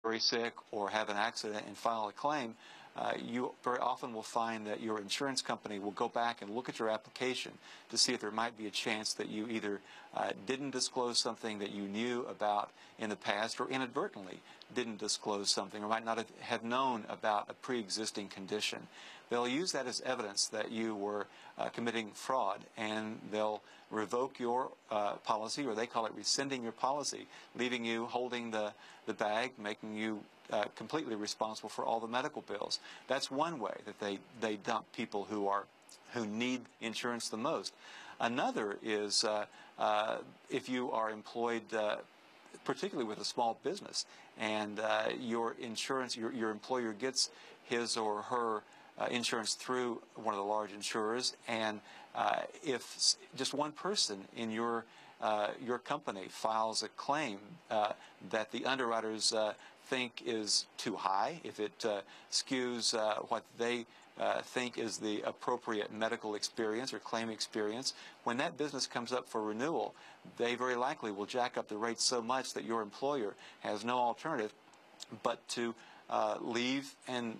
very sick or have an accident and file a claim, you very often will find that your insurance company will go back and look at your application to see if there might be a chance that you either didn't disclose something that you knew about in the past, or inadvertently didn't disclose something, or might not have known about a pre-existing condition. They'll use that as evidence that you were committing fraud, and they'll revoke your policy, or they call it rescinding your policy, leaving you holding the bag, making you completely responsible for all the medical bills. That's one way that they dump people who need insurance the most. Another is if you are employed, particularly with a small business, and your insurance, your employer gets his or her insurance through one of the large insurers, and if just one person in your company files a claim that the underwriters think is too high, if it skews what they think is the appropriate medical experience or claim experience, when that business comes up for renewal, they very likely will jack up the rates so much that your employer has no alternative but to leave and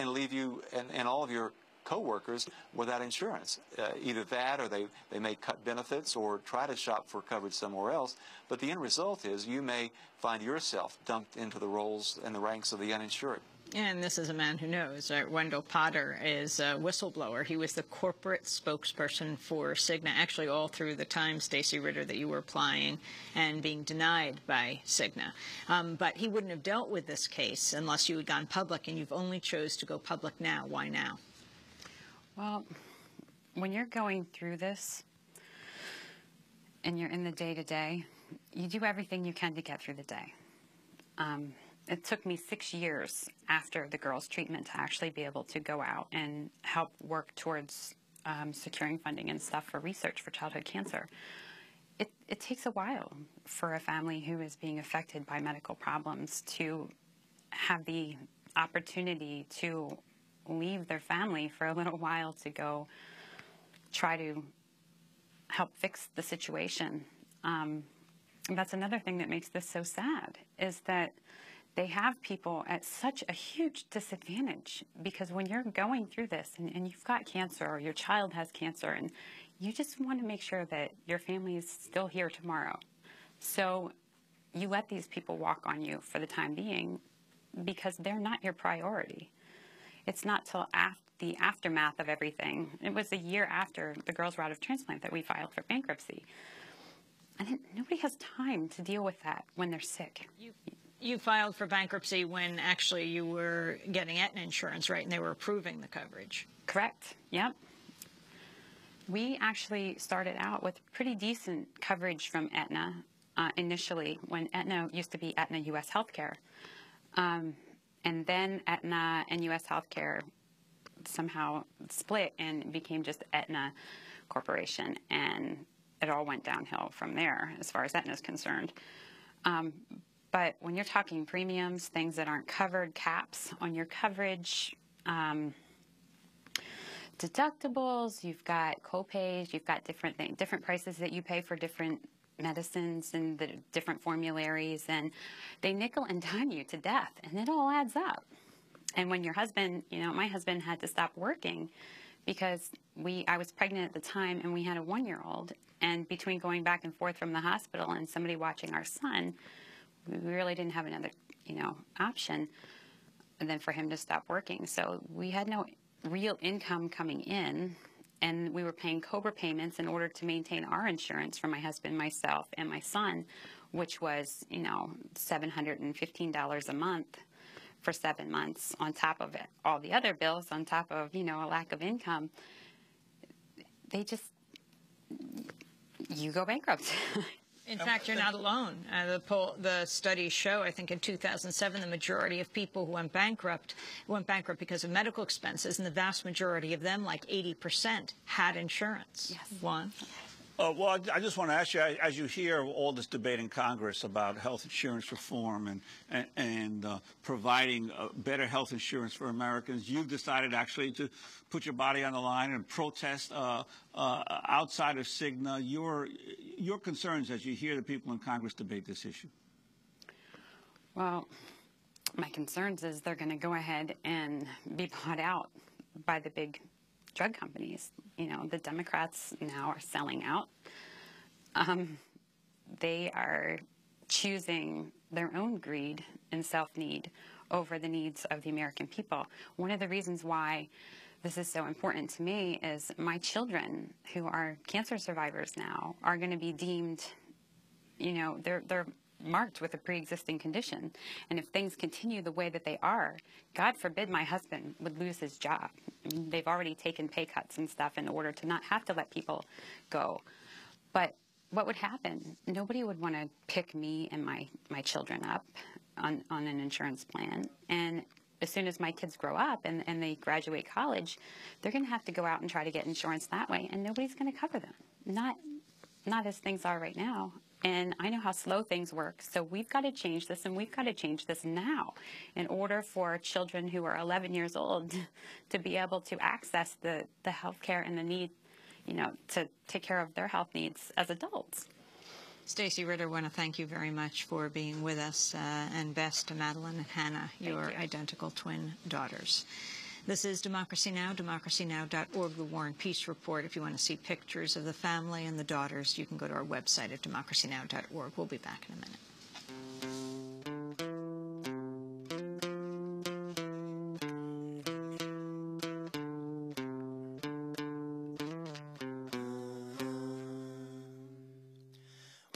leave you and all of your co-workers without insurance. Either that, or they may cut benefits or try to shop for coverage somewhere else. But the end result is you may find yourself dumped into the roles and the ranks of the uninsured. And this is a man who knows. Wendell Potter is a whistleblower. He was the corporate spokesperson for CIGNA, actually all through the time, Stacie Ritter, that you were applying and being denied by CIGNA. But he wouldn't have dealt with this case unless you had gone public, and you've only chose to go public now. Why now? Well, when you're going through this and you're in the day-to-day, you do everything you can to get through the day. It took me 6 years after the girls' treatment to actually be able to go out and help work towards securing funding and stuff for research for childhood cancer. It takes a while for a family who is being affected by medical problems to have the opportunity to leave their family for a little while to go try to help fix the situation. That's another thing that makes this so sad, is that they have people at such a huge disadvantage, because when you're going through this and you've got cancer, or your child has cancer, and you just want to make sure that your family is still here tomorrow. So you let these people walk on you for the time being because they're not your priority. It's not till the aftermath of everything. It was a year after the girls were out of transplant that we filed for bankruptcy. And nobody has time to deal with that when they're sick. You filed for bankruptcy when actually you were getting Aetna insurance, right, and they were approving the coverage. Correct. Yep. We actually started out with pretty decent coverage from Aetna initially, when Aetna used to be Aetna U.S. Healthcare. And then Aetna and U.S. Healthcare somehow split and became just Aetna Corporation, and it all went downhill from there as far as Aetna is concerned. But when you're talking premiums, things that aren't covered, caps on your coverage, deductibles, you've got co-pays, you've got different things, different prices that you pay for different medicines and the different formularies, and they nickel and dime you to death, and it all adds up. And when your husband, my husband had to stop working because I was pregnant at the time, and we had a 1-year-old, and between going back and forth from the hospital and somebody watching our son, we really didn't have another, option than for him to stop working. So we had no real income coming in, and we were paying COBRA payments in order to maintain our insurance for my husband, myself, and my son, which was, $715 a month for 7 months, on top of it, all the other bills, on top of, a lack of income. You go bankrupt. In fact, you're not alone. The studies show, I think in 2007, the majority of people who went bankrupt because of medical expenses, and the vast majority of them, like 80%, had insurance. Yes. Juan? Well, I just want to ask you, as you hear all this debate in Congress about health insurance reform and providing better health insurance for Americans, you've decided actually to put your body on the line and protest outside of CIGNA. Your concerns as you hear the people in Congress debate this issue? Well, my concerns is they're going to go ahead and be bought out by the big drug companies. You know, the Democrats now are selling out. They are choosing their own greed and self-need over the needs of the American people. One of the reasons why this is so important to me is my children, who are cancer survivors now, are going to be deemed, you know, they're marked with a pre-existing condition. And if things continue the way that they are, God forbid my husband would lose his job. I mean, they've already taken pay cuts and stuff in order to not have to let people go. But what would happen? Nobody would want to pick me and my children up on an insurance plan. And as soon as my kids grow up and they graduate college, they're going to have to go out and try to get insurance that way, and nobody's going to cover them. Not as things are right now. And I know how slow things work, so we've got to change this, and we've got to change this now in order for children who are 11 years old to be able to access the health care and the need, you know, to take care of their health needs as adults. Stacie Ritter, I want to thank you very much for being with us, and best to Madeline and Hannah, your identical twin daughters. This is Democracy Now!, democracynow.org, the War and Peace Report. If you want to see pictures of the family and the daughters, you can go to our website at democracynow.org. We'll be back in a minute.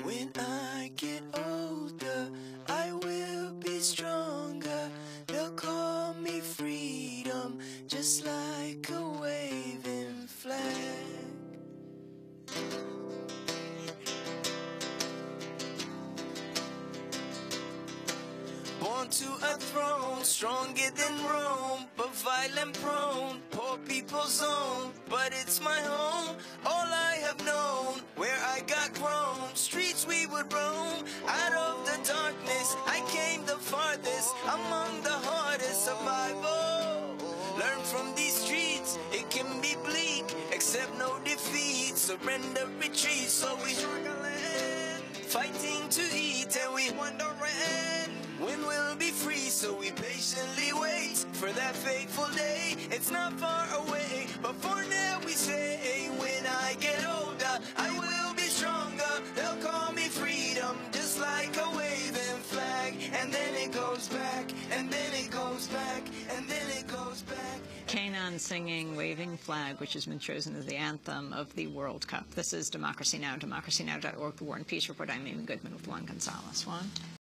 When I get older, I will be stronger. They'll call me freedom, just like a waving flag. Born to a throne, stronger than Rome, but violent prone, poor people's zone. But it's my home, all I have known, where I got grown. Streets we would roam, out of the darkness I came the farthest, among the hardest survival. Learn from these streets, it can be bleak, accept no defeat, surrender, retreat. So we struggling, fighting to eat, and we wondering when we'll be free. So we patiently wait for that fateful day. It's not far away, but for now we say, when I get older, I will be stronger. They'll call me freedom, just like a waving flag. And then it goes back, and then it goes back, and then it goes back. Kanan singing Waving Flag, which has been chosen as the anthem of the World Cup. This is Democracy Now!, democracynow.org, the War and Peace Report. I'm Amy Goodman with Juan Gonzalez. Juan?